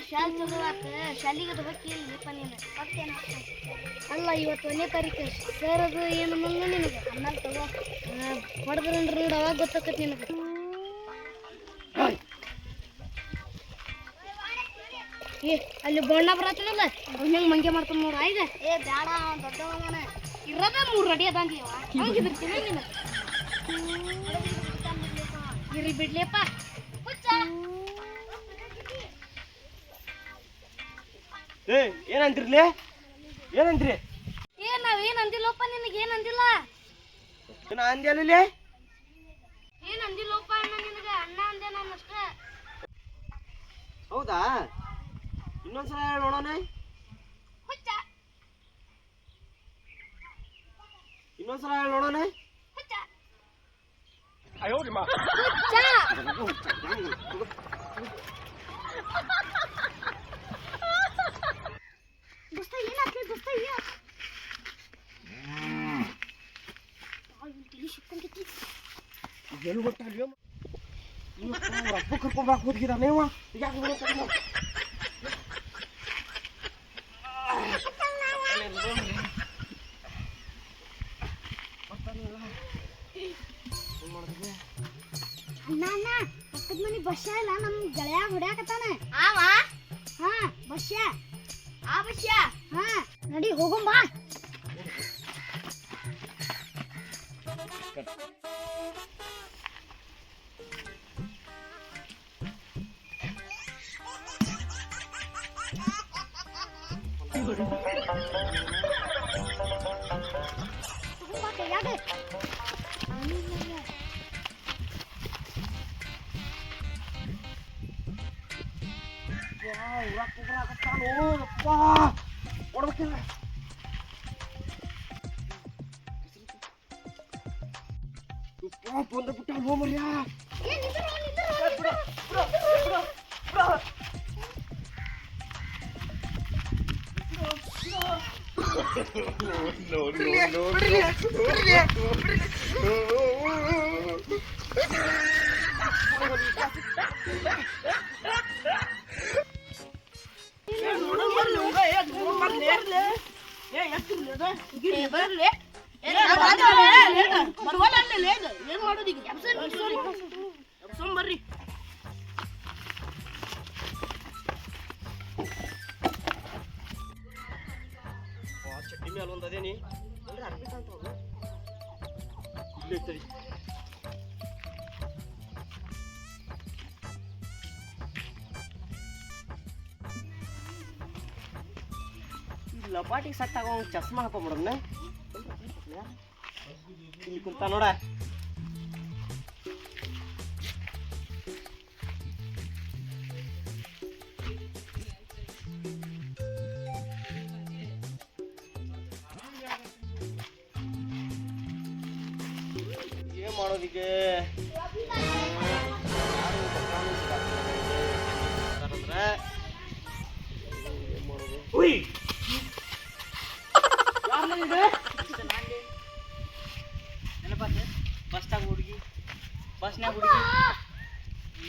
ಶಾಲೆ ಚಲೋ ಆತ ಶಾಲಿಗೆ ಅದು ಹೋಗಿಲ್ಲಪ್ಪ ನೀನು ಅಲ್ಲ ಇವತ್ತು 1ನೇ ತಾರೀಕು ಸರ್ ಅದು ಏನು ಮಂಗ ನಿನಗೆ ಆಮೇಲೆ ತಗೋ ಹೊಡೆದ್ರಂದ್ರೆ ನೋಡಿ ಅವಾಗ ಗೊತ್ತಾಕತ್ ನಿನಗೆ ಏ ಅಲ್ಲಿ ಬಣ್ಣ ಬರತ್ತನಲ್ಲ ಅವ್ನು ಹೆಂಗೆ ಮಂಗೆ ಮಾಡ್ತಾನೆ ನೋಡ ಈಗ ಏ ಬೇಡ ದೊಡ್ಡವನ ಇರೋದ 3 ಅಡಿ ಅದಂತೀವ ಹಂಗಿದ್ದಿರ್ತೀನಿ ನೀನು ಇರ್ಲಿ ಬಿಡ್ಲಿಯಪ್ಪ ಹುಚ್ಚ ಏ ಏನಂತಿರ್ಲಿ ಏನಂತ್ರಿ ನಾವೇನ್ ಅಂದಿಲ್ಲಪ್ಪ ನಿನಗೆ ಏನ್ ಅಂದಿಲ್ಲ ನಾ ಅಂದ್ಯಾನಲ್ಲಿ ಏನ್ ಅಂದಿಲ್ಲಪ್ಪ ಅಣ್ಣ ನಿನಗೆ ಅಣ್ಣ ಅಂದೆ ನಾನು ಅಷ್ಟ ಹೌದಾ ಇನ್ನೊಂದ್ಸಲ ಹೇಳಿ ನೋಡೋಣ ಹುಚ್ಚ ಇನ್ನೊಂದ್ಸಲ ಹೇಳಿ ನೋಡೋಣ ಹುಚ್ಚ ದೋಸ್ತ ಏನಾಗ್ತದೆ ದೋಸ್ತ ಎಲ್ಲಿ ಗೊತ್ತಾಗಲಿ ರಪ್ಪ ಕರ್ಕೊಂಡ್ಬಾಕ್ ಹೋಗಿದ ನೀವ ಯಾಕೆ ಅಣ್ಣ ಪಕ್ಕದ ಮನೆ ಬಸ್ಸ ಇಲ್ಲ ನಮ್ ಗೆಳೆಯಾಗ ಹೊಡ್ಯಾಕತ್ತಾನ ಆವ ಹಾ ಬಸ್ಸ ಆ ಬಸ್ಸ ಹಾ ನಡಿ ಹೋಗೋಣ ಬಾ ಬಂದ ಬಿಟ್ಟ ಹೋಮರ್ಯ ಬರ್ರಿ ಚಟ್ನಿ ಮೇಲೆ ಒಂದು ಅದೇನಿ ಅಂದ್ರೆ ಅರ್ಬಿ ಕಾಣ್ತಾವ ಇಲ್ಲೇ ಐತರಿ ಲಪಾಟಿಗೆ ಸಟ್ ಆಗೋ ಚಸ್ಮಾ ಹಾಕೊಂಡ್ಬಿಡಮ್ನ ಇಲ್ಲಿ ಕುಂತ ನೋಡ ಏನ್ ಮಾಡೋದಿಕ್ಕೆ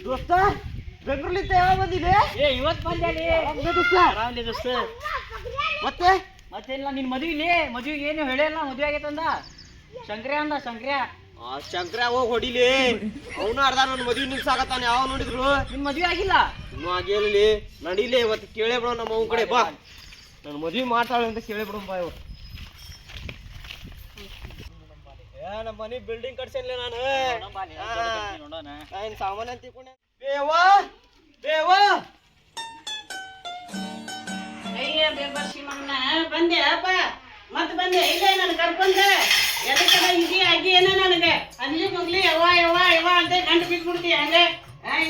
ದೋಸ್ತ ಬೆಂಗಳೂರಿನಿಂದ ಯಾವಾಗ ಬಂದಿದೆ ಇವತ್ತು ಬಂದೆ ದೋಸ್ತ ಮತ್ತೆ ಮತ್ತೇನಿಲ್ಲ ನಿನ್ ಮದುವೆಗೆ ಏನು ಹೇಳಿಲ್ಲ ಮದುವೆ ಆಗೈತಂದ ಶಂಕ್ರ್ಯಾ ಅಂದ ಶಂಕ್ರ್ಯಾ ಶಂಕರ ಹೋಗಿ ಹೊಡಿಲಿ ಅವನು ಅರ್ಧ ನನ್ನ ಮದುವೆ ನಿಲ್ಸಾಕತ್ತಾನ ಯಾವ ನೋಡಿದ್ರು ನಿನ್ ಮದುವೆ ಆಗಿಲ್ಲ ಇನ್ನೂ ಆಗಿರಲಿ ನಡೀಲಿ ಇವತ್ತು ಕೇಳೇ ಬಿಡೋ ನಮ್ಮ ಅವ್ನ ಕಡೆ ಬಾ ನನ್ನ ಮದುವೆ ಮಾಡ್ತಾಳೆ ಅಂತ ಕೇಳೇ ಬಿಡೋಣ ಬಾ ಇವತ್ತು ನಮ್ಮ ಮನೆ ಬಿಲ್ಡಿಂಗ್ ಕಟ್ಸೇನ್ಲೆ ನಾನು ಏನ್ ಸಾಮಾನ್ಯ ಅಂತ ತಿಳ್ಕೊಂಡೆ ಬೇವಾ ಬೇವಾ ಬಂದೆ ಅಪ್ಪ ಮತ್ ಬಂದೆ ಇಲ್ಲ ನನ್ ಕರ್ಕೊಂಡೆ ಎದಕ್ಕೆಲ್ಲ ಇದಿ ಆಗಿ ಏನ ನನಗೆ ಅಲ್ಲಿ ಮುಗ್ಲಿ ಯವ್ವ ಯವ್ವ ಯವ್ವ ಅಂತ ಗಂಟು ಬಿಟ್ಬಿಡ್ತಿ ಹಂಗೆ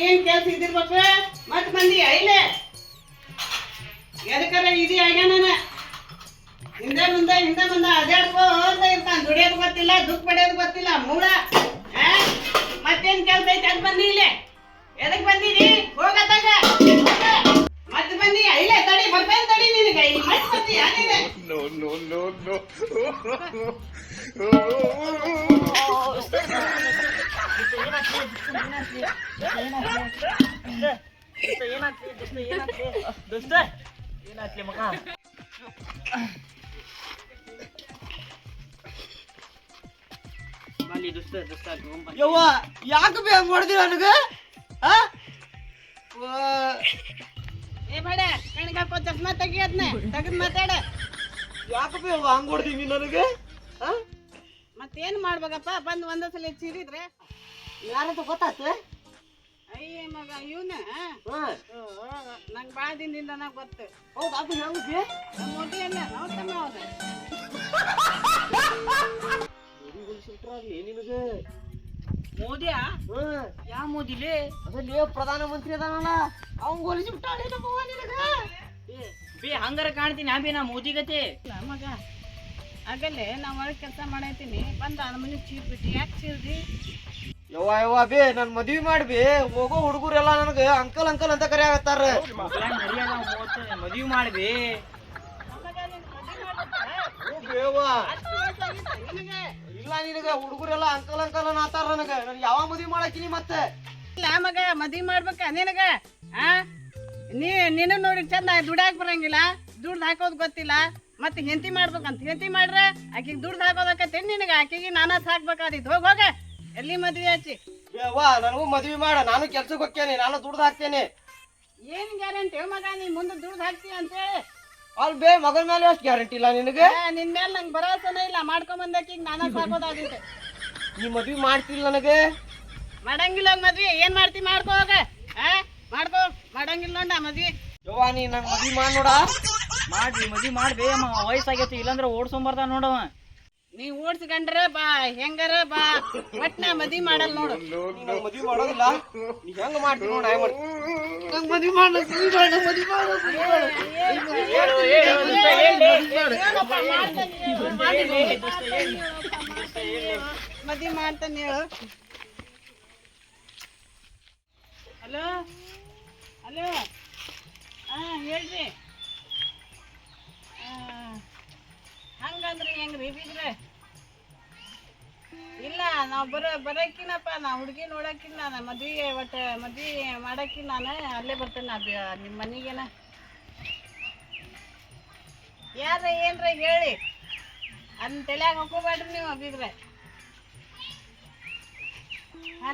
ಏನ್ ಕೆಲ್ಸ ಇದಿರ್ಬೇಕು ಮತ್ ಬಂದಿ ಇಲ್ಲೇ ಎದಕ್ಕೆಲ್ಲ ಇದಿ ಆಗ್ಯ ನಾನು ಹಿಂದೆ ಮುಂದೆ ಅದಾಡ್ಕೋ ಅಂತ ಇರ್ತಾನ ದುಡಿಯೋದು ಗೊತ್ತಿಲ್ಲ ದುಃಖ ಪಡೆಯೋದು ಗೊತ್ತಿಲ್ಲ ಮೂಳ ಮತ್ತೇನ್ ಕೆಲ್ಸ ಐತೆ ಅದ್ ಬಂದಿ ಇಲ್ಲೇ ಎದಕ್ ಬಂದಿರಿ ಹೋಗತ್ತಾಗ ಮತ್ತೆ ಬಂದಿ ಇಲ್ಲೇ ತಡಿ ಬರ್ತೇನೆ ತಡಿ ನಿನಗೆ ಮತ್ತೆ ಬರ್ತೀಯ ನೀನೆ ಏನಾಗ್ಲಿ ದೋಸ್ತ ಏನಾಗ್ಲಿ ಮಗ ಬಾಲಿ ದೋಸ್ತ ತಗೊಂಬ ಯವ್ವ ಯಾಕೆ ಬೇ ಹಂಗ್ ಮಾಡಿದಿ ನನಗೆ ಆ ಏ ಬೇಡ ಕಣ್ಗೆ ಹಾಕೋ ಚಸ್ಮಾ ತೆಗಿಯದ್ನ ತೆಗೆದು ಮಾತಾಡ. ಯಾಕೆ ಬೇ ಯವ್ವ ಹಂಗ್ ಹೊಡ್ದಿ ನೀ ನನಗೆ ಆ ಮತ್ತೇನ್ ಮಾಡ್ಬೇಕಪ್ಪ ಬಂದು ಒಂದೇ ಸಲ ಚೀರಿದ್ರೆ ಯಾರಂತ ಗೊತ್ತಾಯ್ತು ಅಯ್ಯ ಮಗ ಇವನ ಹಾ ನಂಗೆ ಭಾಳ ದಿನದಿಂದ ನಂಗೆ ಗೊತ್ತು. ಹೌದು ಅದು ಹೆಂಗ್ ಬೇ ನಮ್ಮ ಮೋದಿ ಅಲ್ಲ ನಾವು ತಮ್ಮ ಹೌದ ನಿನಗೆ ಮೋದಿಯಾ ಹ್ಮ್ ಯಾವ ಮೋದಿಲೇ ಅದಲ್ಲಿ ಪ್ರಧಾನ ಮಂತ್ರಿ ಅದಾನಲ್ಲ ಅವ್ನ್ ಹೋಲಿಸಿ ಬಿಟ್ಟಾಳೆ ನಮ್ಮವ್ವ ನಿನಗ ಬೇ ಹಂಗಾರ ಕಾಣ್ತೀನಿ ನಾ ಬೇ ನಾ ಮೋದಿ ಗತೆ ಇಲ್ಲ ಮಗ ಆಗಲ್ಲೇ ನಾವು ಒಳಗೆ ಕೆಲಸ ಮಾಡೈತೀನಿ ಬಂದ ನಮ್ಮ ಮನೆ ಚೀರ್ಬಿಟ್ಟು ಯಾಕೆ ಚೀರ್ದಿ? ಯವ್ವ ಬೇ ನನ್ ಮದ್ವಿ ಮಾಡ್ಬಿ ಹೋಗೋ ಹುಡುಗರೆಲ್ಲ ನನಗೆ ಅಂಕಲ್ ಅಂತ ಕರೆಯಾಗತ್ತಾರ ಮದ್ವಿ ಮಾಡ್ಬಿ ಮಗ ನೀನು ಮದುವೆ ಮಾಡ್ಬೇಕಾ? ಬೇವ ಅಷ್ಟು ವಯಸ್ಸಾಗಿತ್ತ ನಿನಗೆ? ಇಲ್ಲ ನಿನಗ ಹುಡುಗರೆಲ್ಲ ಅಂಕಲ್ ಅನ್ನತಾರ ನನಗ ನನ್ ಯಾವ ಮದ್ವಿ ಮಾಡಾಕಿನಿ ಮತ್ತೆ ಇಲ್ಲ ಮಗ ಮದುವೆ ಮಾಡ್ಬೇಕ ನಿನಗ ಆ ನೀನು ನೋಡಿ ಚಂದ ದುಡ್ಯಾಕ್ ಬರಂಗಿಲ್ಲ, ದುಡ್ಡು ಹಾಕೋದು ಗೊತ್ತಿಲ್ಲ, ಮತ್ತೆ ಹೆಂಡತಿ ಮಾಡ್ಬೇಕಂತ ಹೆಂಡತಿ ಮಾಡ್ರೆ ಆಕಿಗೆ ದುಡ್ಡು ಹಾಕೋದಕ್ಕತ್ತೆ ನಿನಗ ಆಕಿಗೆ ನಾನಾ ಸಾಕ್ಬೇಕಾದಿತ್ತು. ಹೋಗ ಎಲ್ಲಿ ಮದ್ವೆ ಹಚ್ಚಿ ಬೇವ ನನಗೂ ಮದ್ವಿ ಮಾಡ, ನಾನು ಕೆಲ್ಸಕ್ಕೆ ಹೋಗ್ತೇನೆ, ನಾನು ದುಡ್ದು ಹಾಕ್ತೇನೆ. ಏನ್ ಗ್ಯಾರಂಟಿ ಮಗ ನೀ ಮುಂದೆ ದುಡ್ಡು ಹಾಕ್ತೀಯ ಅಂತೇಳಿ? ಅಲ್ ಬೇ ಮಗನ ಮೇಲೆ ಅಷ್ಟು ಗ್ಯಾರಂಟಿ ಇಲ್ಲ ನಿನಗೆ. ನಿನ್ ಮೇಲೆ ನಂಗೆ ಭರೋಸೆನೇ ಇಲ್ಲ. ಮಾಡ್ಕೊಂಡ್ ಬಂದಕ್ಕಿಗೆ ನಾನಾ ಸಾಕೋದಾದಿತ್ತು. ನೀ ಮದ್ವಿ ಮಾಡ್ತಿಲ್ಲ ನನಗೆ ಮಾಡಂಗಿಲ್ಲ ಮದ್ವಿ. ಏನ್ ಮಾಡ್ತಿ ಮಾಡ್ಕೋ ಹೋಗ. ಮಾಡ್ಕೋ ಮಾಡಂಗಿಲ್ಲ ನೋಡ ಮದ್ವಿ. ಯವ್ವ ನೀ ನಂಗೆ ಮದ್ವಿ ಮಾಡಿ ನೋಡ. ಮಾಡ್ರಿ ಮದ್ವಿ ಮಾಡ್ಬೇ ಅಮ್ಮ ವಯಸ್ಸಾಗೈತಿ ಇಲ್ಲಾಂದ್ರೆ ಓಡ್ಸೊಂಬರ್ದ ನೋಡವ. ನೀ ಓಡ್ಸ್ಕೊಂಡ್ರೆ ಬಾ ಹೆಂಗಾರ ಬಾ ಒಟ್ನ ಮದ್ವಿ ಮಾಡಲ್ ನೋಡು. ನೀ ನಂಗೆ ಮದ್ವಿ ಮಾಡೋದಿಲ್ಲ, ನೀ ಹೆಂಗ್ ಮಾಡ್ತಿ ನೋಡ ನಂಗೆ ಮದ್ವಿ ಮಾಡ ಮದ್ವಿ ಮಾಡ ಮದ್ವಿ ಮಾಡ್ತಾನೆ ಹೇಳು. ಹಲೋ ಹಲೋ ಹೇಳ್ರಿ. ಹಂಗಂದ್ರೆ ಹೆಂಗ್ರಿ ಬಿಗ್ರೆ? ಇಲ್ಲ ನಾವು ಬರೋಕಿನಪ್ಪ, ನಾ ಹುಡುಗಿ ನೋಡಕ್ಕಿನ ನಾನು ಮದ್ವೆ ಒಟ್ಟು ಮದ್ವೆ ಮಾಡಕ್ಕಿನ ನಾನು ಅಲ್ಲೇ ಬರ್ತೇನೆ ನಿಮ್ಮ ಮನೆಗೇನ. ಯಾರ ಏನ್ರ ಹೇಳಿ ಅದನ್ನ ತಲೆಯಾಗ ಹಾಕೋಬೇಡ್ರಿ ನೀವು ಬಿಗ್ರೆ.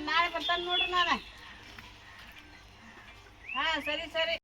ನಾಳೆ ಬರ್ತಾನೆ ನೋಡ್ರಿ ನಾನು. ಹಾಂ ಸರಿ ಸರಿ.